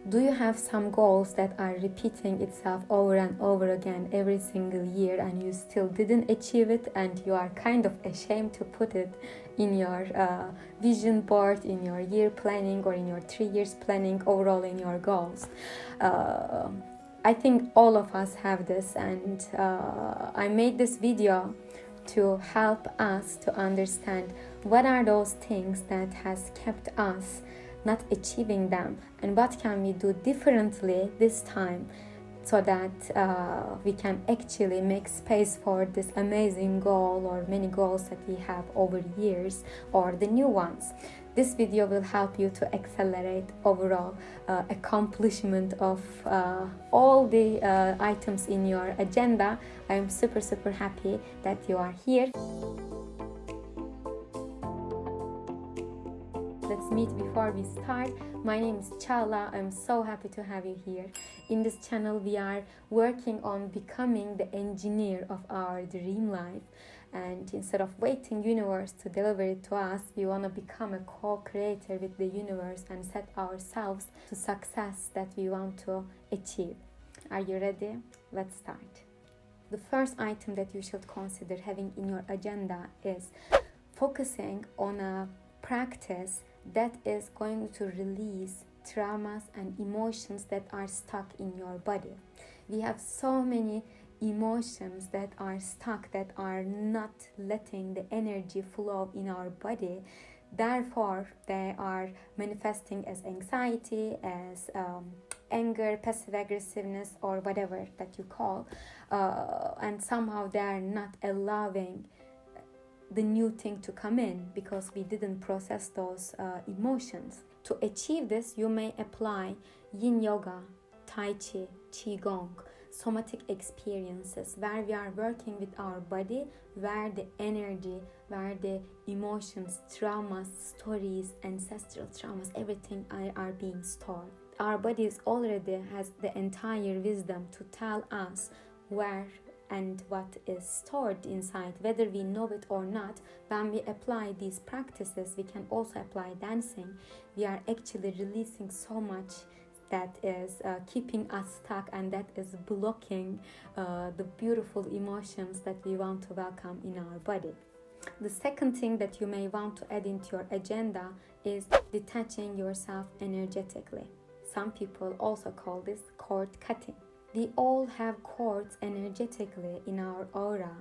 Do you have some goals that are repeating itself over and over again every single year and you still didn't achieve it and you are kind of ashamed to put it in your vision board, in your year planning or in your 3 years planning, overall in your goals? I think all of us have this, and I made this video to help us to understand what are those things that has kept us not achieving them, and what can we do differently this time so that we can actually make space for this amazing goal or many goals that we have over years, or the new ones. This video will help you to accelerate overall accomplishment of all the items in your agenda. I'm super happy that you are here. Let's meet before we start. My name is Çağla. I'm so happy to have you here. In this channel, we are working on becoming the engineer of our dream life. And instead of waiting universe to deliver it to us, we want to become a co-creator with the universe and set ourselves to success that we want to achieve. Are you ready? Let's start. The first item that you should consider having in your agenda is focusing on a practice that is going to release traumas and emotions that are stuck in your body. We have so many emotions that are stuck, that are not letting the energy flow in our body. Therefore, they are manifesting as anxiety, as anger, passive aggressiveness, or whatever that you call. And somehow they are not allowing the new thing to come in because we didn't process those emotions. To achieve this, you may apply yin yoga, tai chi, qigong, somatic experiences where we are working with our body, where the energy, where the emotions, traumas, stories, ancestral traumas, everything are being stored. Our bodies already has the entire wisdom to tell us where and what is stored inside, whether we know it or not. When we apply these practices, we can also apply dancing. We are actually releasing so much that is keeping us stuck and that is blocking the beautiful emotions that we want to welcome in our body. The second thing that you may want to add into your agenda is detaching yourself energetically. Some people also call this cord cutting. We all have cords energetically in our aura,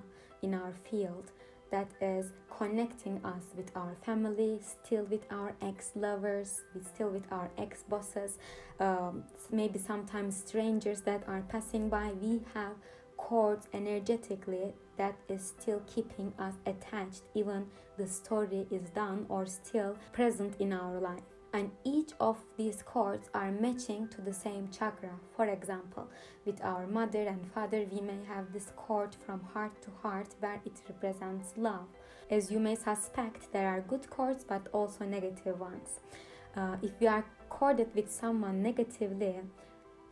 in our field, that is connecting us with our family, still with our ex-lovers, still with our ex-bosses, maybe sometimes strangers that are passing by. We have cords energetically that is still keeping us attached, even the story is done or still present in our life. And each of these cords are matching to the same chakra. For example, with our mother and father, we may have this cord from heart to heart where it represents love. As you may suspect, there are good cords but also negative ones. If we are corded with someone negatively,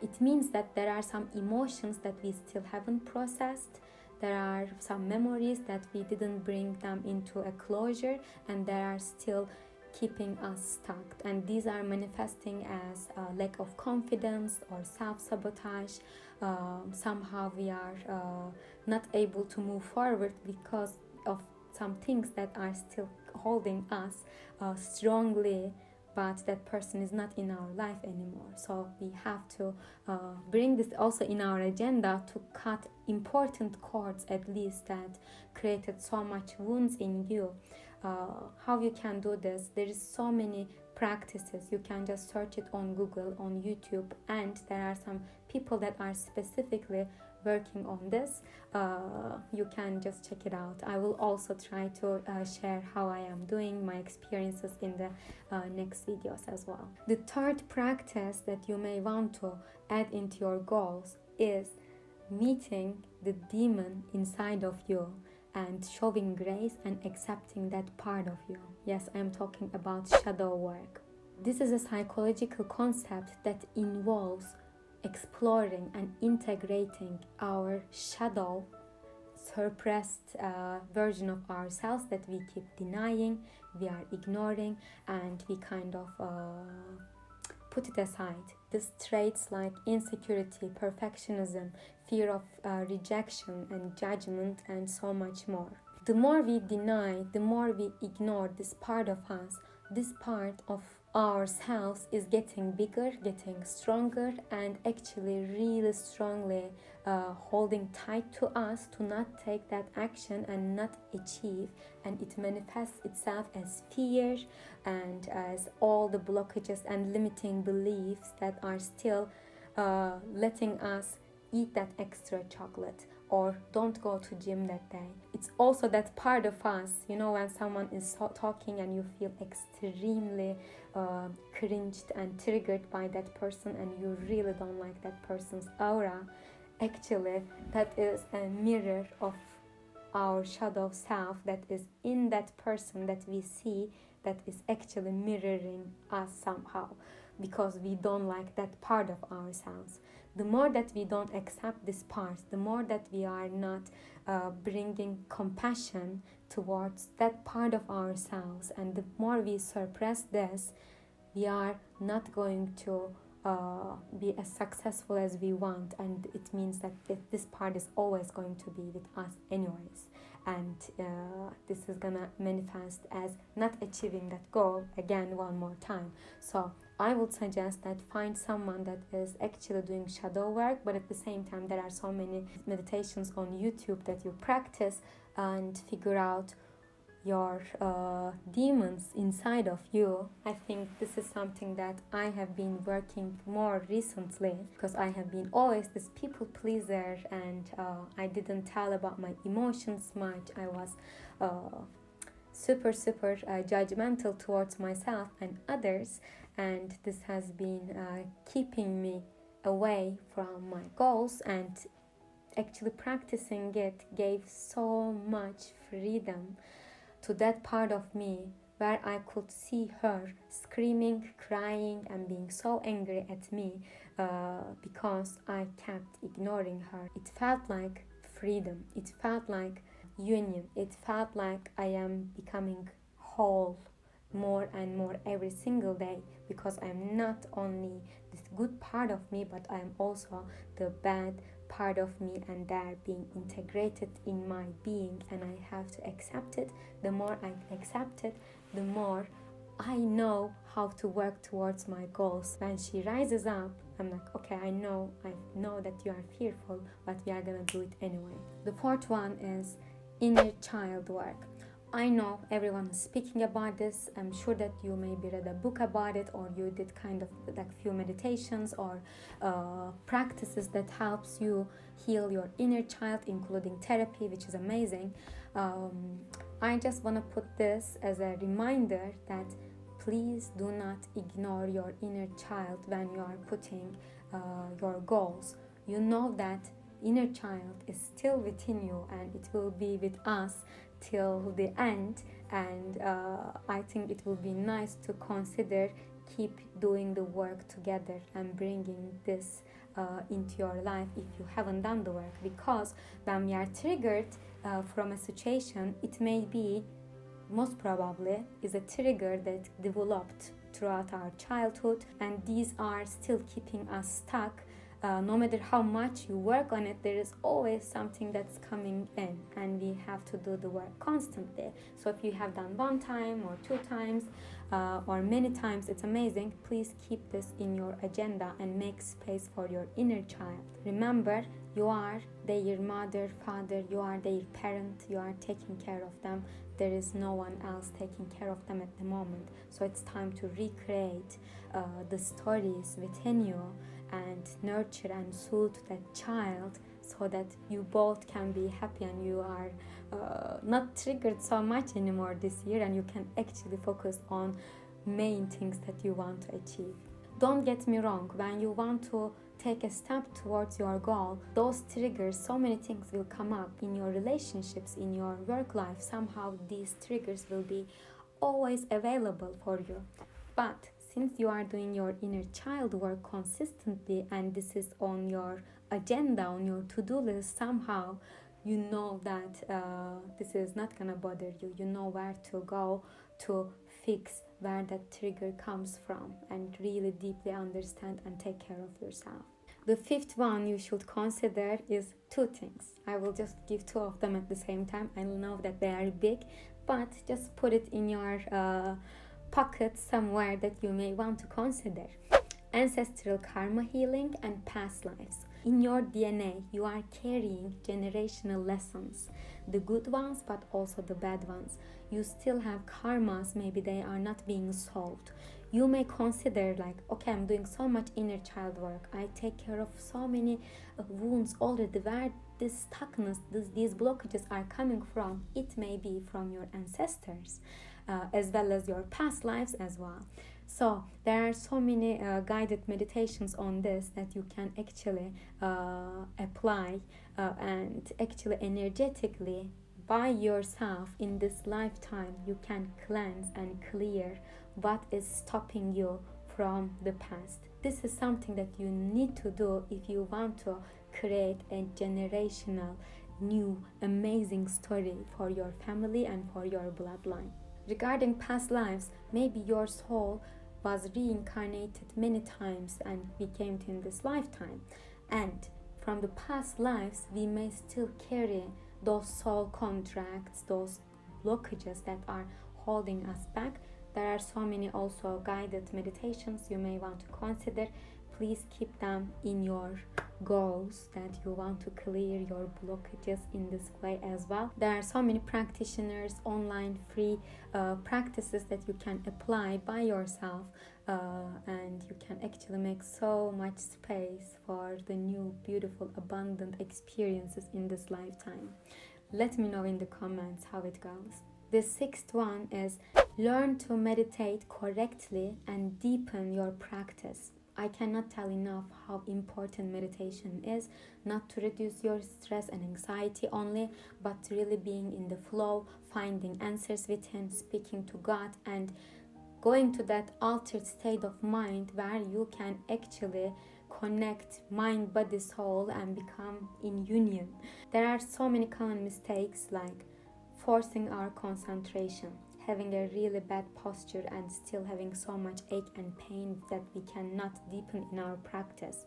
it means that there are some emotions that we still haven't processed. There are some memories that we didn't bring them into a closure, and there are still keeping us stuck, and these are manifesting as a lack of confidence or self-sabotage. Somehow we are not able to move forward because of some things that are still holding us strongly, but that person is not in our life anymore. So we have to bring this also in our agenda to cut important cords, at least, that created so much wounds in you. How you can do this? There is so many practices. You can just search it on Google, on YouTube, and there are some people that are specifically working on this. You can just check it out. I will also try to share how I am doing, my experiences in the next videos as well. The third practice that you may want to add into your goals is meeting the demon inside of you and showing grace and accepting that part of you. Yes, I am talking about shadow work. This is a psychological concept that involves exploring and integrating our shadow, suppressed version of ourselves that we keep denying, we are ignoring, and we kind of put it aside. These traits like insecurity, perfectionism, fear of rejection and judgment, and so much more. The more we deny, the more we ignore this part of us, this part of ourselves is getting bigger, getting stronger, and actually really strongly holding tight to us to not take that action and not achieve. And it manifests itself as fear and as all the blockages and limiting beliefs that are still letting us eat that extra chocolate or don't go to gym that day. It's also that part of us, when someone is talking and you feel extremely cringed and triggered by that person and you really don't like that person's aura. Actually, that is a mirror of our shadow self that is in that person that we see, that is actually mirroring us somehow, because we don't like that part of ourselves. The more that we don't accept this part, the more that we are not bringing compassion towards that part of ourselves, and the more we suppress this, we are not going to be as successful as we want, and it means that this part is always going to be with us anyways, and this is gonna manifest as not achieving that goal again one more time. So I would suggest that find someone that is actually doing shadow work, but at the same time there are so many meditations on YouTube that you practice and figure out your demons inside of you. I think this is something that I have been working more recently, because I have been always this people pleaser, and I didn't tell about my emotions much. I was super judgmental towards myself and others, and this has been keeping me away from my goals, and actually practicing it gave so much freedom to that part of me where I could see her screaming, crying, and being so angry at me because I kept ignoring her. It felt like freedom. It felt like union. It felt like I am becoming whole more and more every single day, because I am not only this good part of me, but I am also the bad part of me, and they're being integrated in my being, and I have to accept it. The more I accept it, the more I know how to work towards my goals. When she rises up, I'm like, okay, I know that you are fearful, but we are gonna do it anyway. The fourth one is inner child work. I know everyone is speaking about this. I'm sure that you maybe read a book about it, or you did kind of like few meditations or practices that helps you heal your inner child, including therapy, which is amazing. I just want to put this as a reminder that please do not ignore your inner child when you are putting your goals. You know that inner child is still within you, and it will be with us till the end, and I think it will be nice to consider keep doing the work together and bringing this into your life if you haven't done the work, because when we are triggered from a situation, it may be, most probably, is a trigger that developed throughout our childhood, and these are still keeping us stuck. No matter how much you work on it, there is always something that's coming in, and we have to do the work constantly. So if you have done one time or two times or many times, it's amazing. Please keep this in your agenda and make space for your inner child. Remember, you are their mother, father, you are their parent, you are taking care of them. There is no one else taking care of them at the moment. So it's time to recreate the stories within you and nurture and soothe that child, so that you both can be happy and you are not triggered so much anymore this year, and you can actually focus on main things that you want to achieve. Don't get me wrong, when you want to take a step towards your goal, those triggers, so many things will come up in your relationships, in your work life. Somehow these triggers will be always available for you. But since you are doing your inner child work consistently, and this is on your agenda, on your to-do list, somehow you know that this is not gonna bother you. You know where to go to fix where that trigger comes from and really deeply understand and take care of yourself. The fifth one you should consider is two things. I will just give two of them at the same time. I know that they are big, but just put it in your pocket somewhere that you may want to consider. Ancestral karma healing and past lives. In your DNA, you are carrying generational lessons, the good ones but also the bad ones. You still have karmas, maybe they are not being solved. You may consider like, okay, I'm doing so much inner child work. I take care of so many wounds already. Where this stuckness, these blockages are coming from, it may be from your ancestors, as well as your past lives as well. So there are so many guided meditations on this that you can actually apply and actually energetically by yourself in this lifetime you can cleanse and clear what is stopping you from the past. This is something that you need to do if you want to create a generational new amazing story for your family and for your bloodline. Regarding past lives, maybe your soul was reincarnated many times and we came to in this lifetime, and from the past lives we may still carry those soul contracts, those blockages that are holding us back. There are so many also guided meditations you may want to consider. Please keep them in your goals that you want to clear your blockages in this way as well. There are so many practitioners, online free practices that you can apply by yourself, and you can actually make so much space for the new, beautiful, abundant experiences in this lifetime. Let me know in the comments how it goes. The sixth one is learn to meditate correctly and deepen your practice. I cannot tell enough how important meditation is, not to reduce your stress and anxiety only, but really being in the flow, finding answers within, speaking to God, and going to that altered state of mind where you can actually connect mind, body, soul and become in union. There are so many common mistakes like forcing our concentration, having a really bad posture and still having so much ache and pain that we cannot deepen in our practice,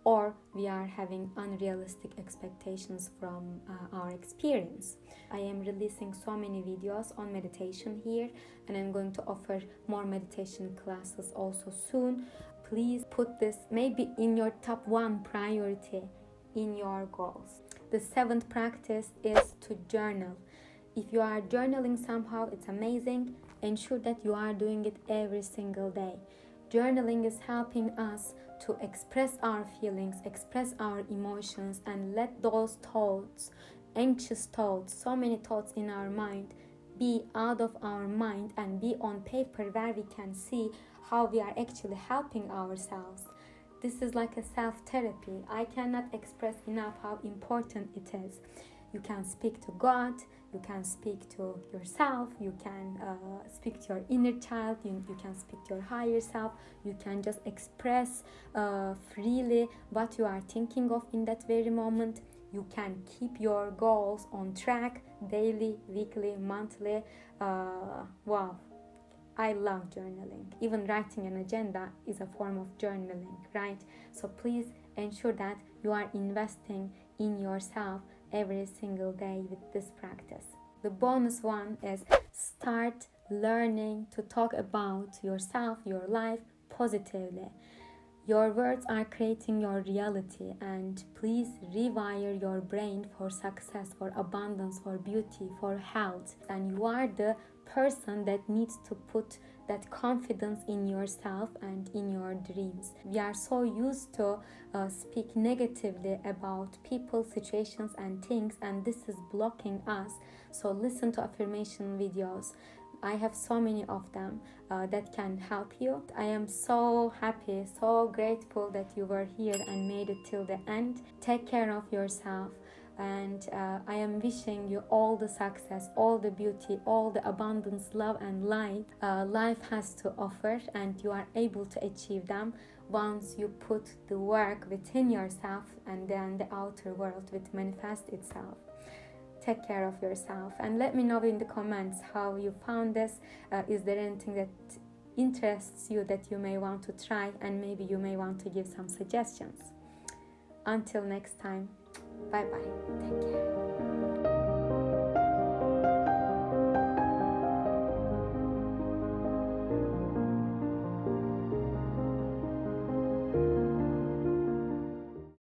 or we are having unrealistic expectations from our experience. I am releasing so many videos on meditation here, and I'm going to offer more meditation classes also soon. Please put this maybe in your top one priority in your goals. The seventh practice is to journal. If you are journaling somehow, it's amazing. Ensure that you are doing it every single day. Journaling is helping us to express our feelings, express our emotions, and let those thoughts, anxious thoughts, so many thoughts in our mind, be out of our mind and be on paper where we can see how we are actually helping ourselves. This is like a self-therapy. I cannot express enough how important it is. You can speak to God, you can speak to yourself, you can speak to your inner child, you can speak to your higher self, you can just express freely what you are thinking of in that very moment. You can keep your goals on track daily, weekly, monthly. Wow, I love journaling. Even writing an agenda is a form of journaling, right? So please ensure that you are investing in yourself every single day with this practice. The bonus one is start learning to talk about yourself, your life positively. Your words are creating your reality, and please rewire your brain for success, for abundance, for beauty, for health. And you are the person that needs to put that confidence in yourself and in your dreams. We are so used to speak negatively about people, situations and things, and this is blocking us. So listen to affirmation videos. I have so many of them that can help you. I am so happy, so grateful that you were here and made it till the end. Take care of yourself, and I am wishing you all the success, all the beauty, all the abundance, love and light life has to offer, and you are able to achieve them once you put the work within yourself, and then the outer world will manifest itself. take care of yourself, and let me know in the comments how you found this. Is there anything that interests you that you may want to try, and maybe you may want to give some suggestions. Until next time, bye bye, take care.